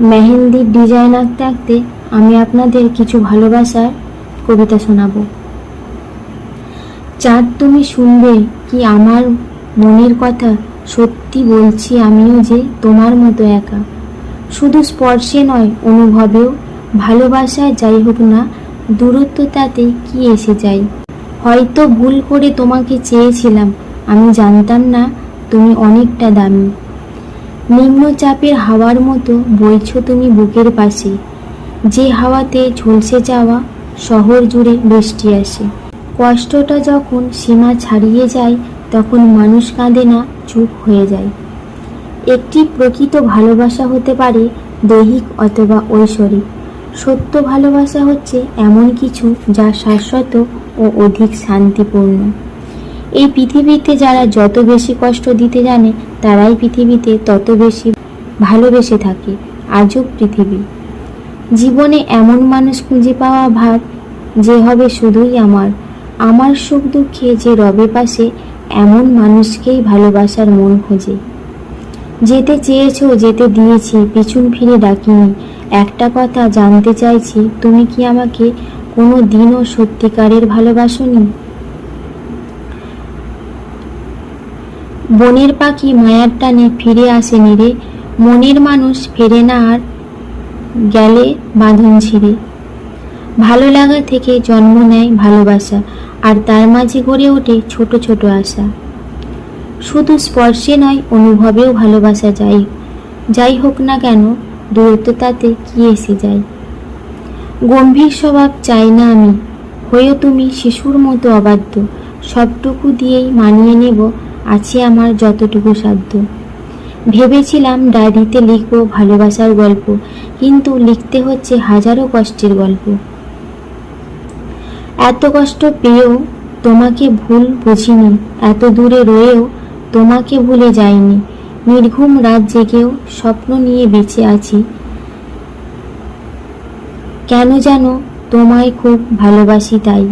মেহেন্দির ডিজাইন আঁকতে আঁকতে আমি আপনাদের কিছু ভালোবাসার কবিতা শোনাবো। চাঁদ তুমি শুনবে কি আমার মনের কথা, সত্যি বলছি আমিও যে তোমার মতো একা। শুধু স্পর্শে নয় অনুভবেও, ভালোবাসায় যাই হোক না দূরত্ব, তাতে কি এসে যায়। হয়তো ভুল করে তোমাকে চেয়েছিলাম, আমি জানতাম না তুমি অনেকটা দামি। নিম্নচাপের হাওয়ার মতো বইছো তুমি বুকের পাশে, যে হাওয়াতে ঝলসে যাওয়া শহর জুড়ে বৃষ্টি আসে। কষ্টটা যখন সীমা ছাড়িয়ে যায়, তখন মানুষ কাঁদে না, চুপ হয়ে যায়। একটি প্রকৃত ভালোবাসা হতে পারে দৈহিক অথবা ঐশ্বরিক। সত্য ভালোবাসা হচ্ছে এমন কিছু যা শাশ্বত ও অধিক শান্তিপূর্ণ। এই পৃথিবীতে যারা যত বেশি কষ্ট দিতে জানে, তারাই পৃথিবীতে তত বেশি ভালোবেসে থাকে। আজব পৃথিবী। জীবনে এমন মানুষ খুঁজে পাওয়া ভার, যে হবে শুধুই আমার। আমার সুখ দুঃখে যে রবে পাশে, এমন মানুষকেই ভালোবাসার মন খোঁজে। যেতে চেয়েছো যেতে দিয়েছি, পিছন ফিরে ডাকিনি। একটা কথা জানতে চাইছি, তুমি কি আমাকে কোনো দিনও সত্যিকারের ভালোবাসোনি? বনের পাখি মায়ার টানে ফিরে আসেনি রে, মনের মানুষ ফেরে না আর গেলে বাঁধন ছিঁড়ে। ভালো লাগা থেকে জন্ম নেয় ভালোবাসা, আর তার মাঝে গড়ে ওঠে ছোট ছোট আশা। শুধু স্পর্শে নয় অনুভবেও ভালোবাসা যাই হোক না কেন দূরত্ব, তাতে কি এসে যায়। গম্ভীর স্বভাব চাই না আমি, হয়েও তুমি শিশুর মতো অবাধ্য। সবটুকু দিয়েই মানিয়ে নেব, আছে আমার যতটুকু সাধ্য। ভেবেছিলাম ডায়েরিতে লিখব ভালোবাসার গল্প, কিন্তু লিখতে হচ্ছে হাজারো কষ্টের গল্প। এত কষ্ট পেয়েও তোমাকে ভুল বুঝিনি, এত দূরে রয়েও তোমাকে ভুলে যাইনি। নির্ঘুম রাত জেগেও স্বপ্ন নিয়ে বেঁচে আছি, কেন যেন তোমায় খুব ভালোবাসি তাই।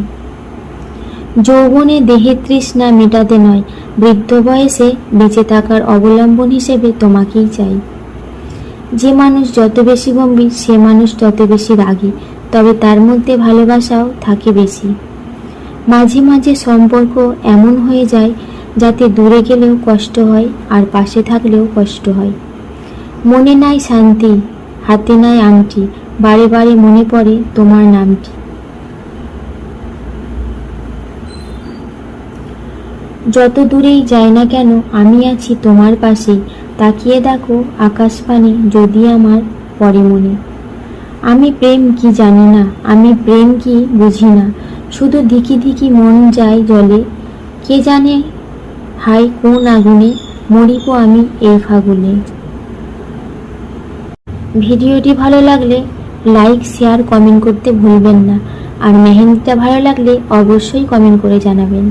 যৌবনে দেহের তৃষ্ণা মেটাতে নয়, বৃদ্ধ বয়সে বেঁচে থাকার অবলম্বন হিসেবে তোমাকেই চাই। যে মানুষ যত বেশি গম্ভীর, সে মানুষ তত বেশি রাগী, তবে তার মধ্যে ভালোবাসাও থাকে বেশি। মাঝে মাঝে সম্পর্ক এমন হয়ে যায়, যাতে দূরে গেলেও কষ্ট হয় আর পাশে থাকলেও কষ্ট হয়। মনে নাই শান্তি, হাতে নাই আংটি, বারে বারে মনে পড়ে তোমার নামটি। যত দূরেই যাই না কেন আমি আছি তোমার পাশেই, তাকিয়ে দেখো আকাশ পানে যদি আমার পড়ে মনে। আমি প্রেম কি জানি না, আমি প্রেম কি বুঝি না, শুধু ধিকি ধিকি মন যায় জলে। কে জানে হাই কোন আগুনে মরিব আমি এই ফাগুনে। ভিডিওটি ভালো লাগলে লাইক শেয়ার কমেন্ট করতে ভুলবেন না, আর মেহেন্দিটা ভালো লাগলে অবশ্যই কমেন্ট করে জানাবেন।